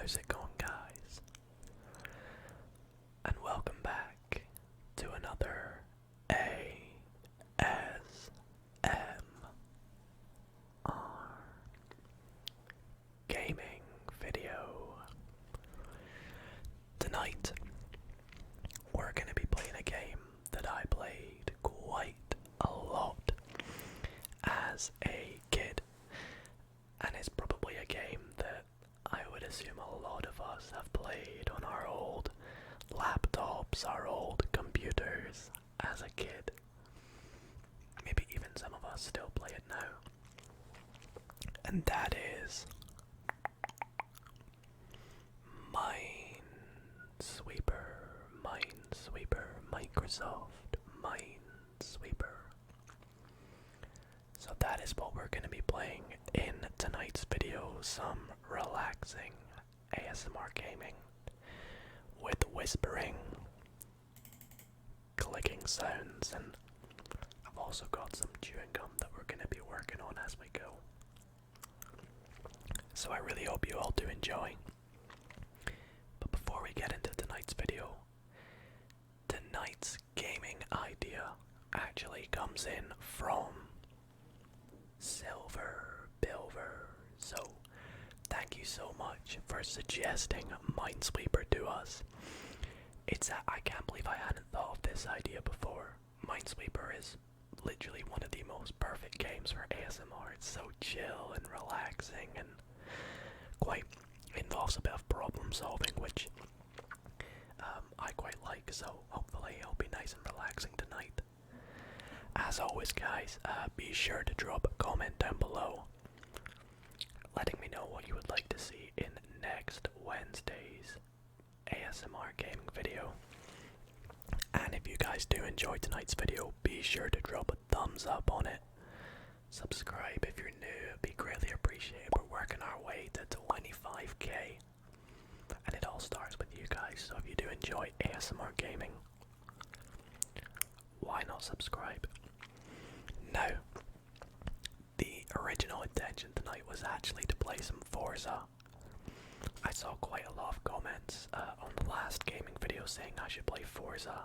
How's it going, guys? And welcome back to another ASMR gaming video. Tonight, we're going to be playing a game that I played quite a lot as a kid, and it's probably a game that I would assume a lot of us have played on our old laptops, our old computers as a kid. Maybe even some of us still play it now. And that is Minesweeper, Microsoft Minesweeper. So that is what we're going to be playing in tonight's video, some relaxing ASMR gaming with whispering, clicking sounds, and I've also got some chewing gum that we're going to be working on as we go. So I really hope you all do enjoy. But before we get into tonight's video, tonight's gaming idea actually comes in from Silver. So thank you so much for suggesting Minesweeper to us. I can't believe I hadn't thought of this idea before. Minesweeper is literally one of the most perfect games for ASMR. It's so chill and relaxing and quite involves a bit of problem solving, which I quite like, so hopefully it'll be nice and relaxing tonight. As always, guys, be sure to drop a comment down below letting me know what you would like to see in next Wednesday's ASMR gaming video. And if you guys do enjoy tonight's video, be sure to drop a thumbs up on it. Subscribe if you're new, it'd be greatly appreciated. We're working our way to 25k, and it all starts with you guys, so if you do enjoy ASMR gaming, why not subscribe? Now, the original intention tonight was actually to play some Forza. I saw quite a lot of comments on the last gaming video saying I should play Forza,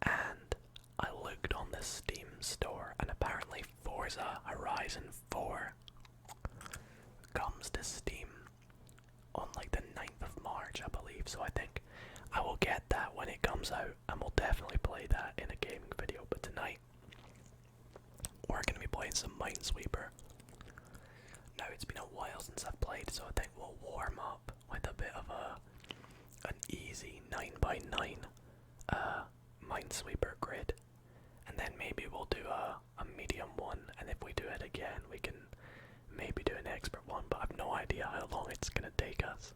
and I looked on the Steam store, and apparently Forza Horizon 4 comes to Steam on like the 9th of March, I believe, so I think I will get that when it comes out, and we'll definitely play that in a gaming video. But tonight, we're going to be playing some Minesweeper. Now, it's been a while since I've played, so I think we'll warm up with a bit of an easy 9x9 Minesweeper grid, and then maybe we'll do a medium one, and if we do it again, we can maybe do an expert one, but I've no idea how long it's going to take us.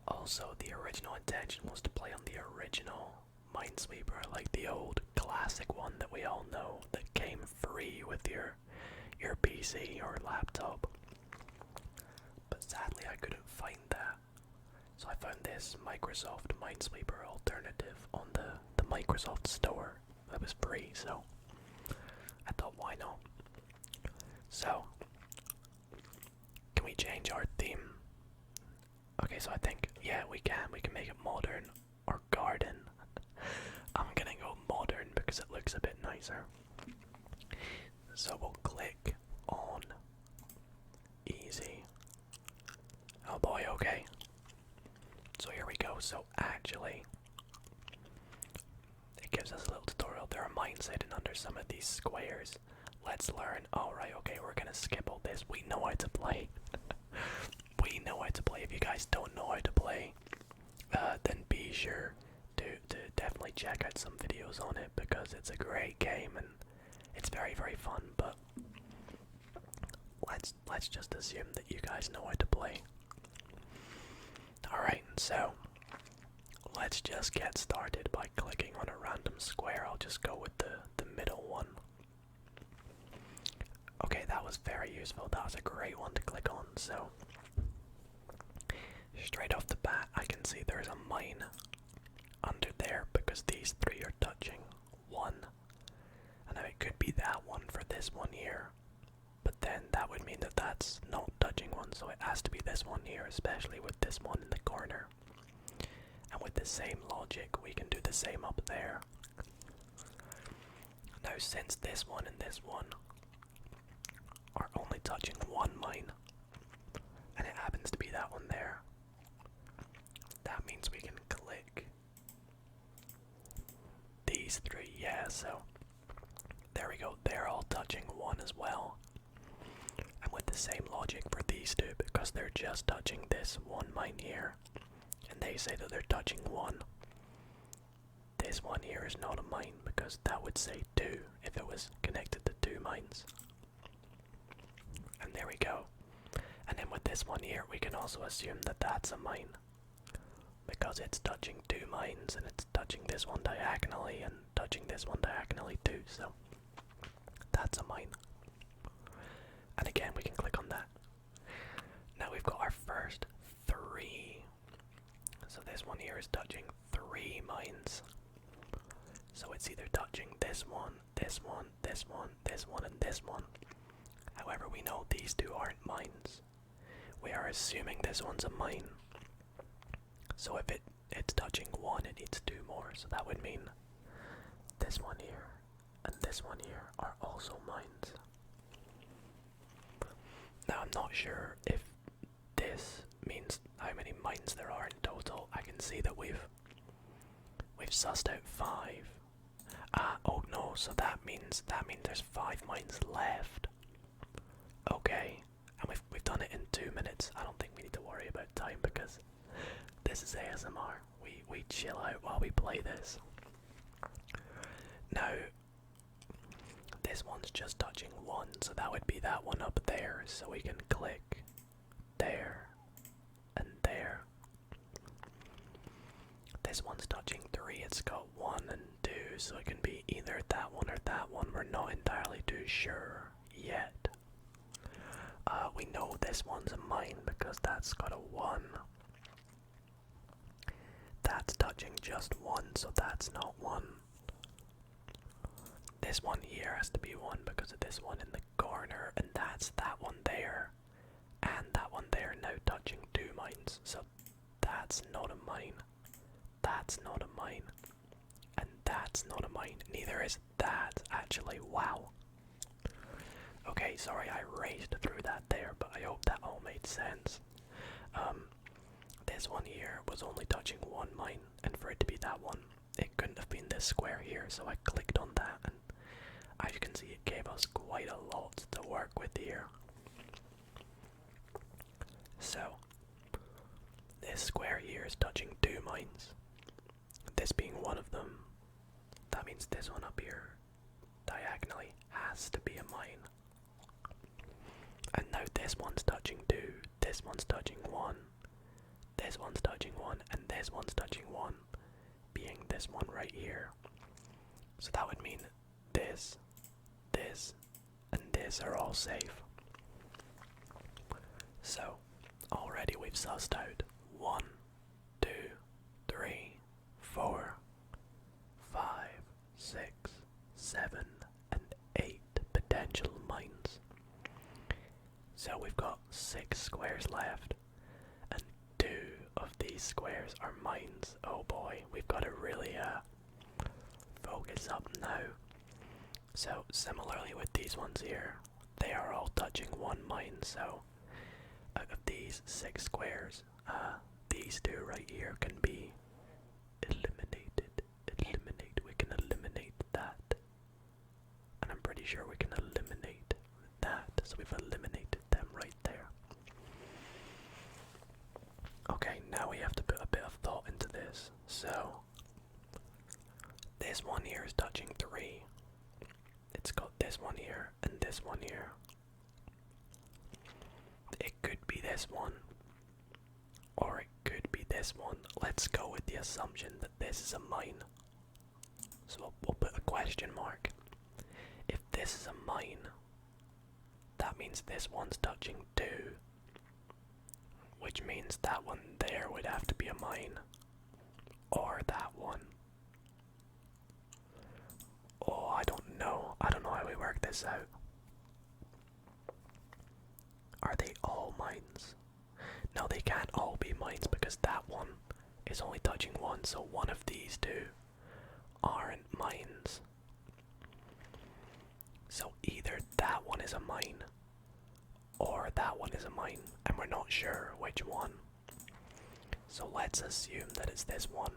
Also, the original intention was to play on the original Minesweeper, like the old classic one that we all know, that came free with your PC or laptop. But sadly I couldn't find that. So I found this Microsoft Minesweeper alternative on the Microsoft store that was free, so I thought, why not? So, can we change our theme? Okay, so I think, yeah, we can make it modern or garden. I'm gonna go modern because it looks a bit nicer. So we'll click on easy. Oh boy, okay. So here we go. So actually, it gives us a little tutorial. There are mines hidden under some of these squares. Let's learn. Alright, okay, we're gonna skip all this. We know how to play. We know how to play. If you guys don't know how to play, then be sure to definitely check out some videos on it, because it's a great game and it's very, very fun. But let's just assume that you guys know how to play. Alright, so let's just get started by clicking on a random square. I'll just go with the middle one. Okay, that was very useful. That was a great one to click on. So straight off the bat, I can see there's a mine under there because these three are touching one. And now it could be that one for this one here, but then that would mean that that's not touching touching one, so it has to be this one here, especially with this one in the corner. And with the same logic, we can do the same up there. Now, since this one and this one are only touching one mine, and it happens to be that one there, that means we can click these three, yeah, so there we go, they're all touching one as well. And with the same logic for these two, because they're just touching this one mine here, and they say that they're touching one, this one here is not a mine, because that would say 2 if it was connected to 2 mines. And there we go. And then with this one here, we can also assume that that's a mine, because it's touching 2 mines, and it's touching this one diagonally, and touching this one diagonally too, so that's a mine. And again, we can click on that. Now we've got our first 3. So this one here is touching 3 mines. So it's either touching this one, this one, this one, this one, and this one. However, we know these 2 aren't mines. We are assuming this one's a mine. So if it's touching 1, it needs 2 more. So that would mean this one here and this one here are also mines. Now I'm not sure if this means how many mines there are in total. I can see that we've sussed out 5. Oh no, so that means there's 5 mines left. Okay, and we've done it in 2 minutes. I don't think we need to worry about time because this is ASMR. We chill out while we play this. Now, this one's just touching 1, so that would be that one up there. So we can click there and there. This one's touching 3, it's got 1 and 2, so it can be either that one or that one. We're not entirely too sure yet. We know this one's a mine because that's got a 1. That's touching just 1, so that's not 1. This one here has to be 1 because of this one in the corner, and that's that one there. And that one there now touching 2 mines, so that's not a mine. That's not a mine. And that's not a mine. Neither is that, actually. Wow. Okay, sorry I raced through that there, but I hope that all made sense. This one here was only touching 1 mine, and for it to be that one, it couldn't have been this square here, so I clicked on that, and as you can see, it gave us quite a lot to work with here. So, this square here is touching 2 mines. This being one of them, that means this one up here, diagonally, has to be a mine. And now this one's touching 2, this one's touching 1, this one's touching 1, and this one's touching 1, being this one right here. So that would mean this, and this are all safe. So, already we've sussed out 1, 2, 3, 4, 5, 6, 7, and 8 potential mines. So we've got 6 squares left, and 2 of these squares are mines. Oh boy, we've got to really focus up now. So similarly with these ones here, they are all touching 1 mine, so out of these 6 squares, these 2 right here can be eliminated. We can eliminate that. And I'm pretty sure we can eliminate that, so we've eliminated them right there. Okay, now we have to put a bit of thought into this. So, this one here is touching 3. It's got this one here and this one here. It could be this one, or it could be this one. Let's go with the assumption that this is a mine. So we'll put a question mark. If this is a mine, that means this one's touching 2, which means that one there would have to be a mine, or that one. Oh, I don't know how we work this out. Are they all mines? is only touching 1, so one of these two aren't mines. So either that one is a mine, or that one is a mine, and we're not sure which one. So let's assume that it's this one.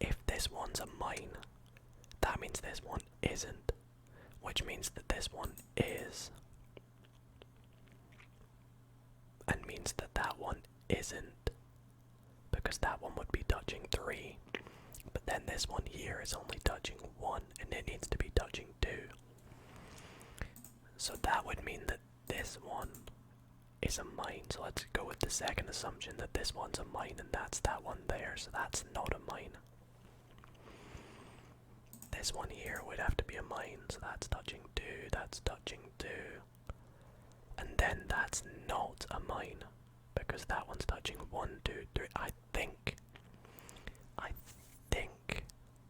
If this one's a mine, that means this one isn't, which means that this one is, and means that that one isn't, because that one would be touching 3, but then this one here is only touching 1, and it needs to be touching 2. So that would mean that this one is a mine. So let's go with the second assumption that this one's a mine and that's that one there, so that's not a mine. This one here would have to be a mine, so that's touching 2, that's touching 2. And then that's not a mine, because that one's touching 1, 2, 3. I think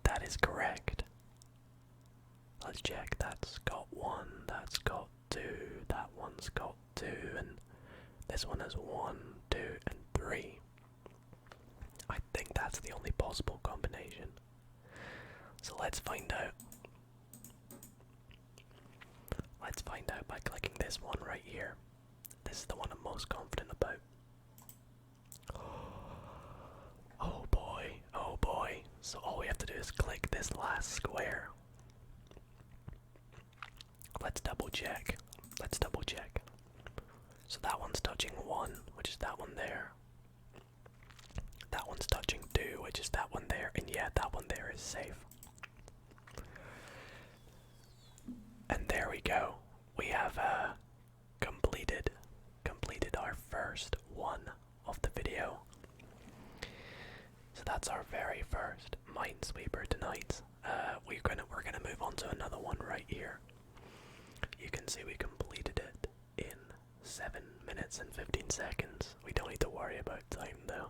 that is correct. Let's check. That's got 1, that's got 2, that one's got 2, and this one has 1, 2, and 3. I think that's the only possible combination. So let's find out. Let's find out by clicking this one right here. This is the one I'm most confident about. Oh boy, oh boy. So all we have to do is click this last square. Let's double check. Let's double check. So that one's touching 1, which is that one there. That one's touching 2, which is that one there. And yeah, that one there is safe. And there we go. We have completed our first one of the video. So that's our very first Minesweeper tonight. We're gonna move on to another one right here. You can see we completed it in 7 minutes and 15 seconds. We don't need to worry about time though.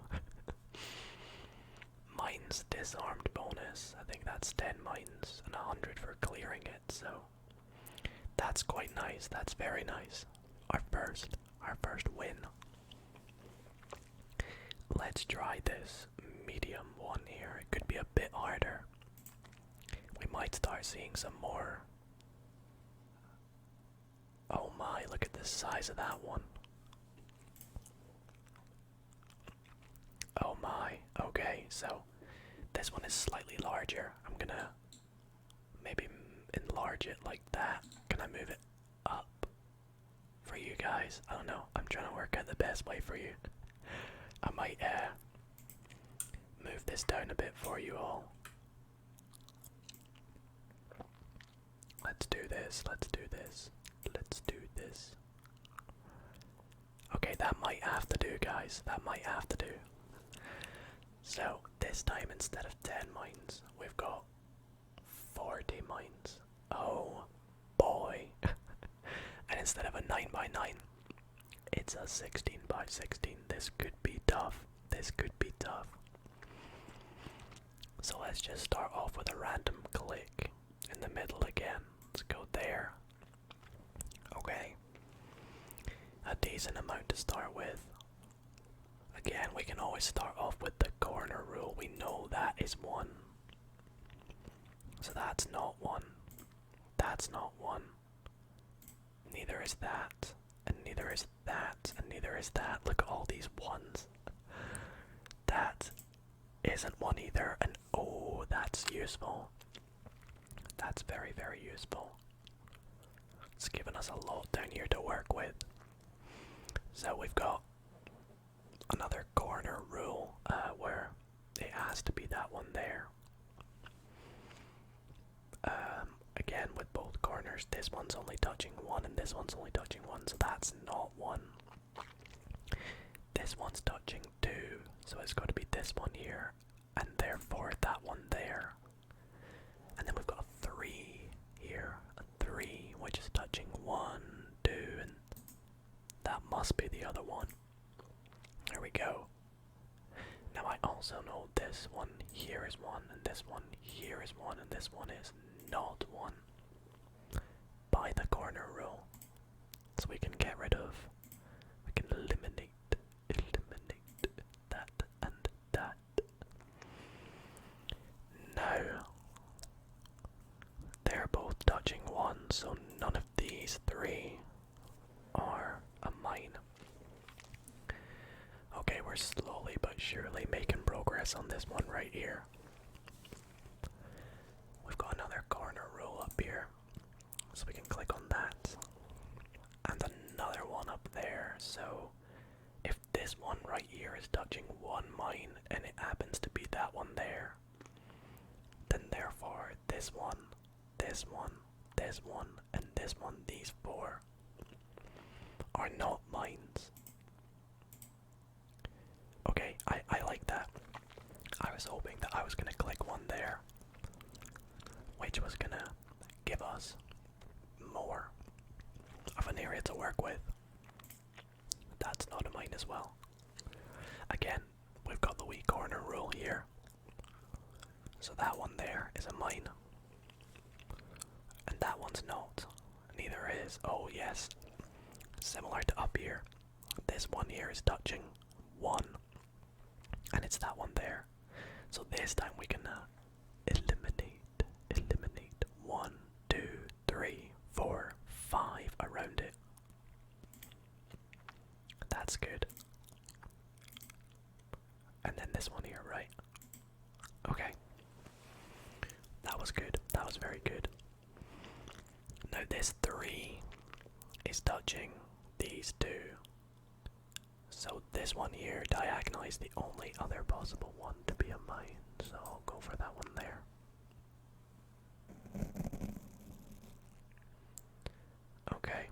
Mines disarmed bonus. I think that's 10 mines and 100 for clearing it, so that's quite nice. That's very nice. Our first win. Let's try this medium one here. It could be a bit harder. We might start seeing some more. Oh my, look at the size of that one. Oh my, okay, so this one is slightly larger. I'm gonna maybe enlarge it like that. Can I move it up for you guys? I don't know, I'm trying to work out the best way for you. I might move this down a bit for you all. Let's do this, let's do this, let's do this. Okay, that might have to do, guys, that might have to do. So, this time instead of 10 mines, we've got 40 mines. Oh boy. And instead of a 9x9, it's a 16x16. This could be tough. This could be tough. So let's just start off with a random click in the middle again. Let's go there. Okay. A decent amount to start with. Again, we can always start off with the corner rule. We know that is 1. So that's not 1. That's not 1. Neither is that. And neither is that. And neither is that. Look at all these 1s. That isn't 1 either. And oh, that's useful. That's very, very useful. It's given us a lot down here to work with. So we've got another corner rule where it has to be that one there. Again, with both corners, this one's only touching 1 and this one's only touching 1, so that's not 1. This one's touching 2, so it's got to be this one here, and therefore that one there. And then we've got a 3 here, a 3 which is touching 1, 2, and that must be the other one. There we go. Now I also know this one here is 1, and this one here is 1, and this one is not 1 by the corner rule. So we can get rid of, we can eliminate that and three are a mine. Okay, we're slowly but surely making progress on this one right here. We've got another corner rule up here, so we can click on that. And another one up there, so if this one right here is touching one mine and it happens to be that one there, then therefore this one, this one, this one, and this one, these four, are not mines. Okay, I like that. I was hoping that I was going to click one there, which was going to give us more of an area to work with. That's not a mine as well. Again, we've got the wee corner rule here. So that one there is a mine. And that one's not. Neither is, oh yes, similar to up here. This one here is touching one. And it's that one there. So this time we can eliminate 1, 2, 3, 4, 5 around it. That's good. And then this one here, right? Okay. That was good. That was very good. Now this 3 is touching these 2. So this one here diagonally is the only other possible one to be a mine. So I'll go for that one there. Okay.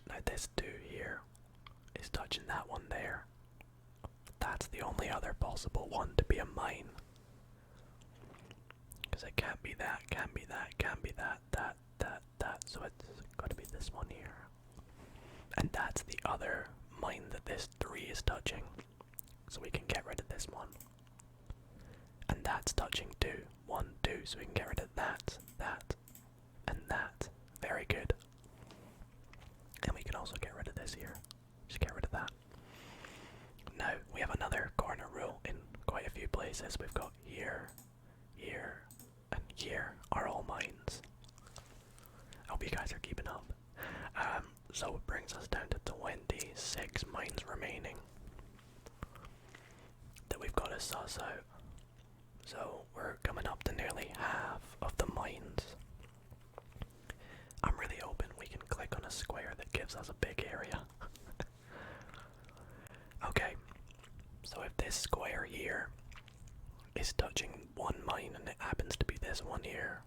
Now this 2 here is touching that one there. That's the only other possible one to be a mine. Because it can't be that, can't be that, can't be that, that. So it's got to be this one here. And that's the other mine that this 3 is touching. So we can get rid of this one. And that's touching 2. 1, 2. So we can get rid of that, and that. Very good. And we can also get rid of this here. Just get rid of that. Now, we have another corner rule in quite a few places. We've got here, here, and here are all mines. I hope you guys are keeping up. So it brings us down to 26 mines remaining that we've got to suss out. So we're coming up to nearly half of the mines. I'm really hoping we can click on a square that gives us a big area. Okay, so if this square here is touching one mine and it happens to be this one here,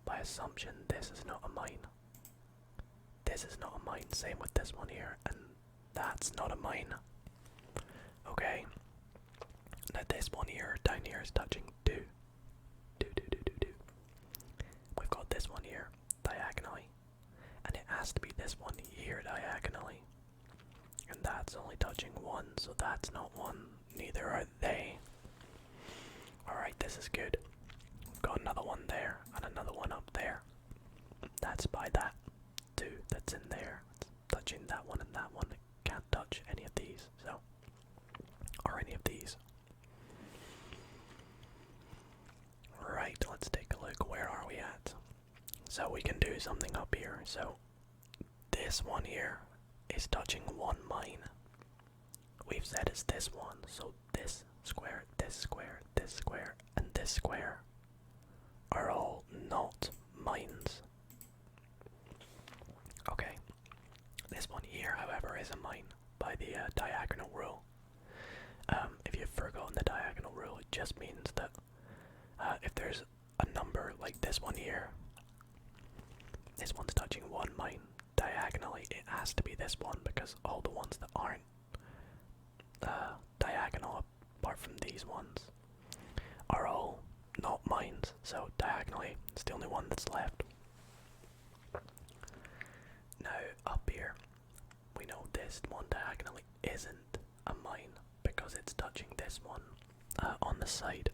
by assumption this is not a mine. This is not a mine, same with this one here, and that's not a mine. Okay, now this one here, down here is touching 2. We've got this one here, diagonally, and it has to be this one here, diagonally. And that's only touching 1, so that's not 1, neither are they. Alright, this is good. We've got another one there, and another one up there. That's by that 2 that's in there. It's touching that one and that one. It can't touch any of these, so. Or any of these. Right, let's take a look. Where are we at? So we can do something up here. So this one here is touching one mine. We've said it's this one, so this square, this square, this square, and this square are all not mines. Okay, this one here, however, is a mine by the diagonal rule. If you've forgotten the diagonal rule, it just means that if there's a number like this one here, this one's touching one mine. Diagonally, it has to be this one because all the ones that aren't diagonal, apart from these ones, are all not mines. So diagonally, it's the only one that's left. Now up here, we know this one diagonally isn't a mine because it's touching this one on the side.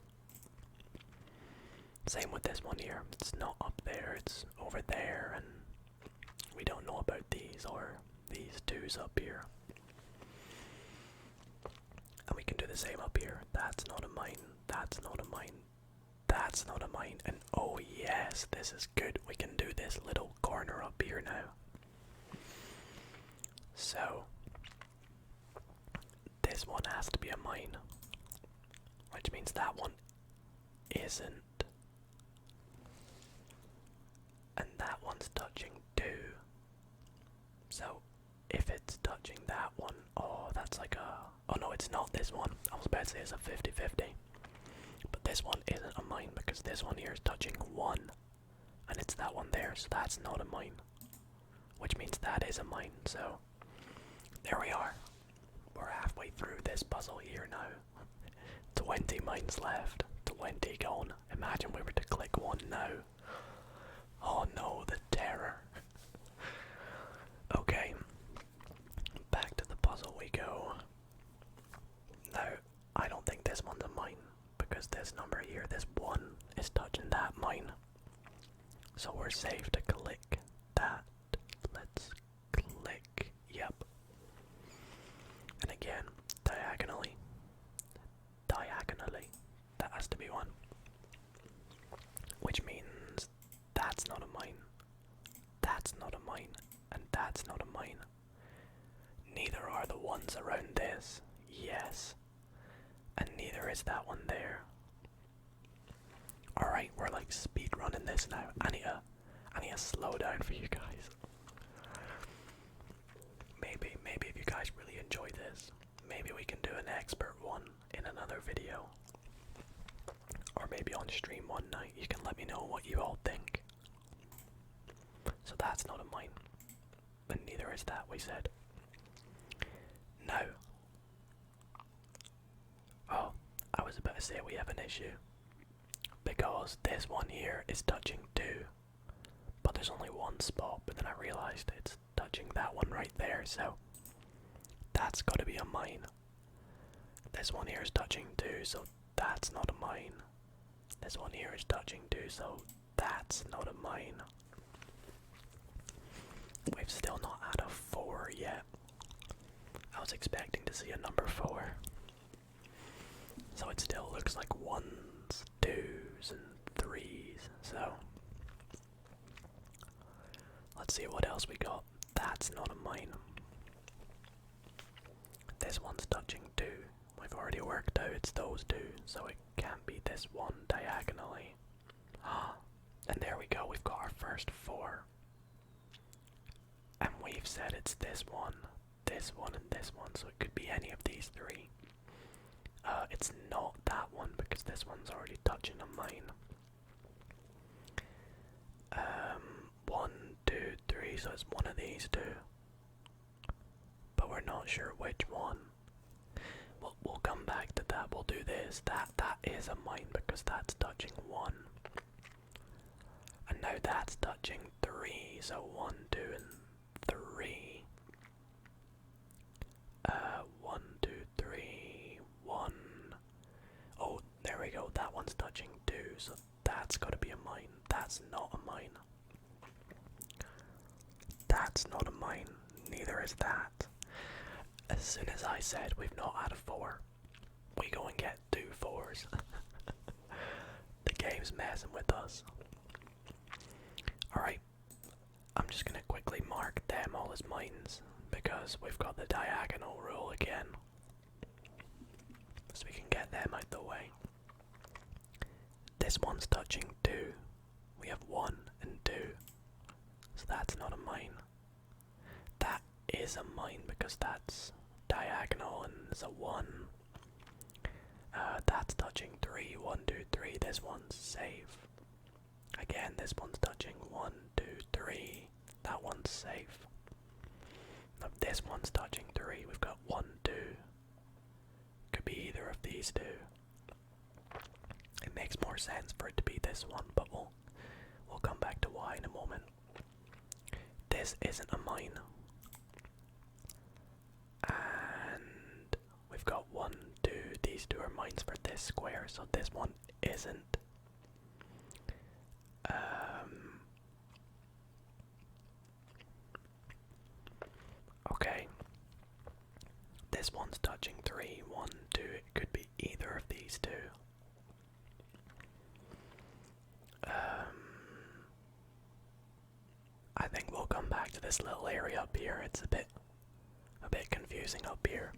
Same with this one here. It's not up there, it's over there, and we don't know about these or these 2s up here. And we can do the same up here. That's not a mine. That's not a mine. that's not a mine. And oh yes, this is good. We can do this little corner up here now. So, this one has to be a mine. Which means that one isn't. And that one's touching too. So, if it's touching that one, oh, that's like a... Oh no, it's not this one. I was about to say it's a 50-50. But this one isn't a mine because this one here is touching one. And it's that one there, so that's not a mine. Which means that is a mine, so... There we are. We're halfway through this puzzle here now. 20 mines left. 20 gone. Imagine we were to click one now. Oh no, the terror. Okay. Back to the puzzle we go. Now, I don't think this one's a mine. Because this number here, this 1, is touching that mine. So we're safe to click that. Let's click. Yep. And again, diagonally. Diagonally. That has to be 1. Which means that's not a mine. That's not a mine. And that's not a mine. Neither are the ones around this. Yes. And neither is that one there. Alright, we're like speed running this now. I need to slow down for you guys. Maybe if you guys really enjoy this, maybe we can do an expert one in another video. Or maybe on stream one night. You can let me know what you all think. So that's not a mine. And neither is that, we said. Now. Oh, I was about to say we have an issue. Because this one here is touching 2. But there's only one spot, but then I realized it's touching that one right there, so that's gotta be a mine. This one here is touching 2, so that's not a mine. This one here is touching 2, so that's not a mine. We've still not had a 4 yet. I was expecting to see a number 4. So it still looks like 1s, 2s, and 3s, so let's see what else we got. That's not a mine. This one's touching 2. We've already worked out it's those 2, so it can't be this one diagonally. And there we go, we've got our first 4. And we've said it's this one, and this one, so it could be any of these 3. It's not that one because this one's already touching a mine. 1, 2, 3, so it's one of these 2. But we're not sure which one. We'll come back to that. We'll do this. That is a mine because that's touching 1. And now that's touching 3. So 1, 2, and 3. 1, 2, 3, 1. Oh, there we go. That one's touching 2. So that's got to be a mine. That's not a mine. That's not a mine. Neither is that. As soon as I said we've not had a 4, we go and get 2 4s. The game's messing with us. Alright, I'm just gonna quickly mark them all as mines because we've got the diagonal rule again. So we can get them out the way. This one's touching 2. We have 1 and 2. So that's not a mine. That is a mine because that's diagonal and there's a 1. That's touching 3. 1, 2, 3. This one's safe. Again, this one's touching 1, 2, 3. That one's safe. Now this one's touching 3. We've got 1, 2. Could be either of these 2. It makes more sense for it to be this one, but we'll come back to why in a moment. This isn't a mine. And we've got 1, 2. These 2 are mines for this square, so this one isn't. Okay. This one's touching 3. 1, 2. It could be either of these 2. this little area up here. It's a bit confusing up here.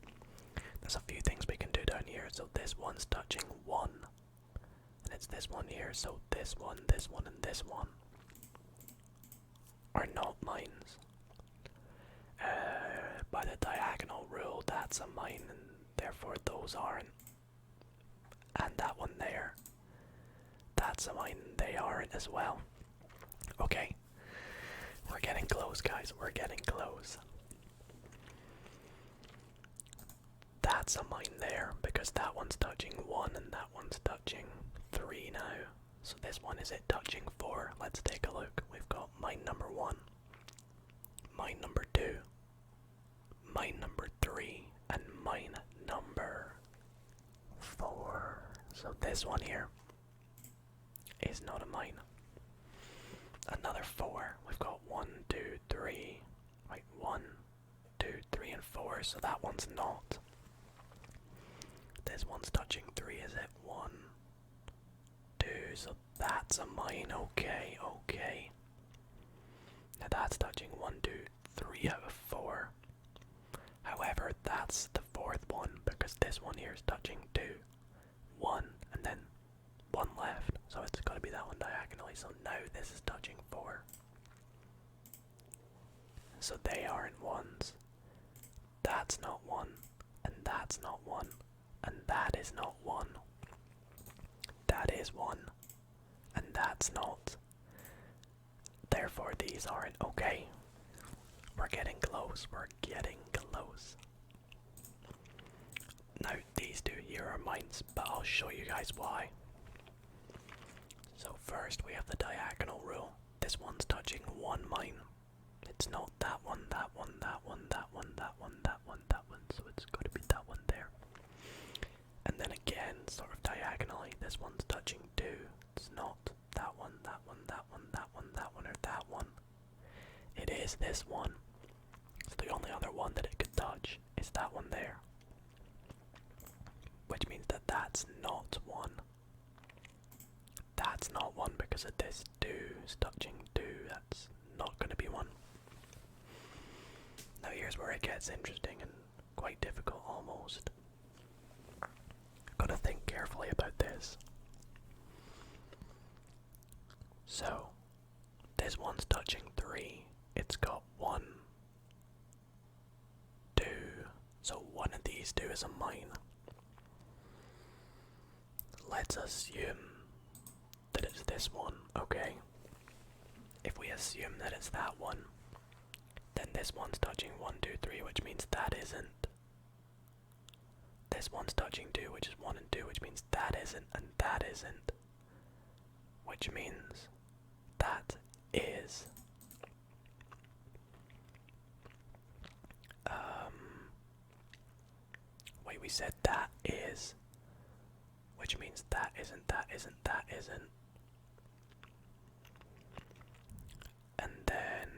There's a few things we can do down here. So this one's touching 1. And it's this one here. So this one, and this one are not mines. By the diagonal rule, that's a mine, and therefore those aren't. And that one there, that's a mine, they aren't as well. Okay, we're getting close, guys, we're getting close. That's a mine there, because that one's touching 1 and that one's touching 3 now. So this one, is it touching 4? Let's take a look. We've got mine number 1, mine number 2, mine number 3, and mine number 4. So this one here is not a mine. Another 4. We've got 1, 2, 3. Right, 1, 2, 3, and 4. So that one's not. This one's touching 3, is it? 1, 2. So that's a mine. Okay, okay. Now that's touching 1, 2, 3 out of 4. However, that's the 4th one because this one here is touching 2, 1, and then 1 left. So it's got to be that one diagonally. So now this is touching 4. So they aren't ones. That's not 1, and that's not 1, and that is not 1. That is 1, and that's not. Therefore, these aren't. Okay. We're getting close. We're getting close. Now, these two here are mines, but I'll show you guys why. So first, we have the diagonal rule. This one's touching 1 mine. It's not that one, that one, that one, that one, that one, that one, that one. So it's got to be that one there. And then again, sort of diagonally, this one's touching 2. It's not that one, that one, that one, that one, that one, or that one. It is this one. So the only other one that it could touch is that one there. Which means that that's not 1. That's not 1 because of this 2 is touching 2. That's not going to be 1. Now here's where it gets interesting and quite difficult almost. Gotta think carefully about this. So, this one's touching 3. It's got 1, 2. So one of these 2 is a mine. Let's assume that it's this one, okay? If we assume that it's that one, then this one's touching 1, 2, 3, which means that isn't. This one's touching 2, which is 1 and 2, which means that isn't, and that isn't. Which means that is. Wait, we said that is. Which means that isn't, that isn't, that isn't. And then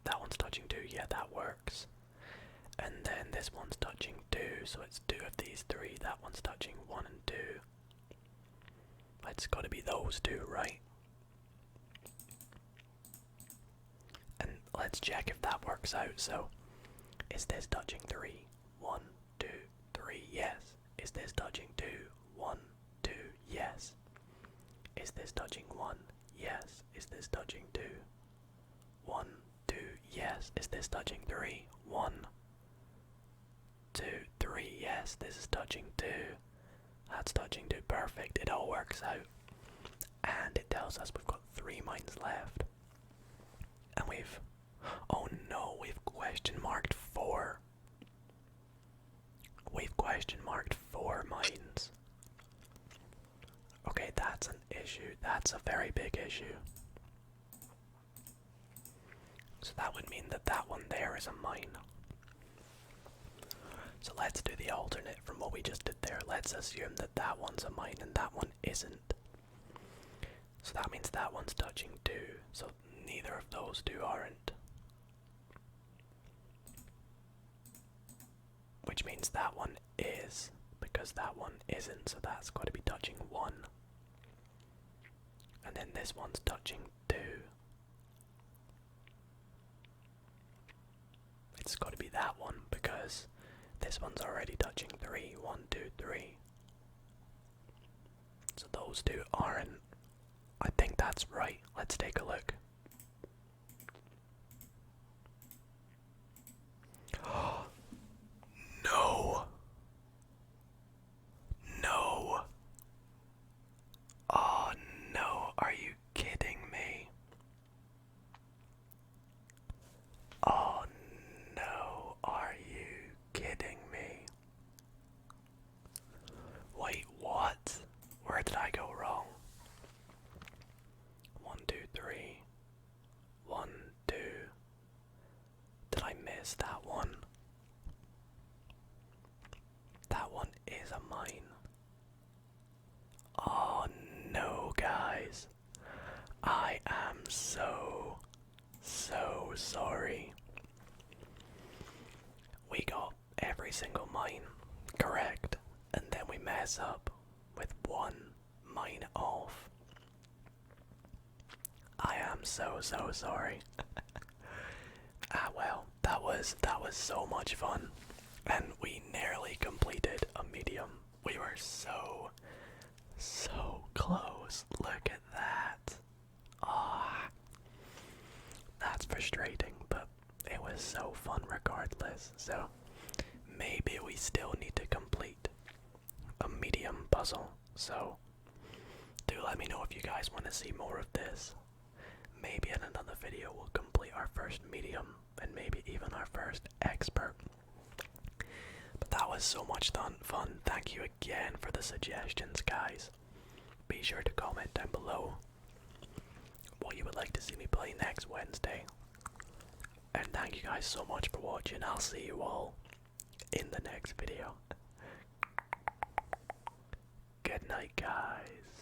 that one's touching 2, yeah, that works. And then this one's touching 2, so it's 2 of these 3. That one's touching 1 and 2. It's got to be those 2, right? And let's check if that works out. So, is this touching 3? 1, 2, 3, yes. Is this touching 2? 1, 2, yes. Is this touching 1? Yes. Is this touching 2? 1, 2, yes. Is this touching 3? 1, 2, 3, yes. This is touching 2. That's touching 2. Perfect. It all works out. And it tells us we've got 3 mines left. And we've... Oh no, we've question marked 4. We've question marked 4 mines. Okay, that's an issue. That's a very big issue. So that would mean that that one there is a mine. So let's do the alternate from what we just did there. Let's assume that that one's a mine and that one isn't. So that means that one's touching 2. So neither of those 2 aren't. Which means that one is, because that one isn't, so that's got to be touching 1. And then this one's touching 2. it's got to be that one because this one's already touching 3. 1, 2, 3. So those two aren't. I think that's right. Let's take a look. No. No. Oh no, are you kidding me? Oh no, are you kidding me? Wait, what? Where did I go wrong? 1, 2, 3. 1, 2. Did I miss that one? That one is a mine. Oh no, guys. I am so sorry. We got every single mine correct, and then we mess up with one mine off. I am so sorry. Well, that was so much fun, and we nearly completed a medium. We were so close. Look at that. Ah, that's frustrating, but it was so fun regardless. So maybe we still need to complete a medium puzzle. So do let me know if you guys want to see more of this. Maybe in another video we'll complete our first medium and maybe even our first expert. But that was so much fun. Thank you again for the suggestions, guys. Be sure to comment down below what you would like to see me play next Wednesday. And thank you guys so much for watching. I'll see you all in the next video. Good night, guys.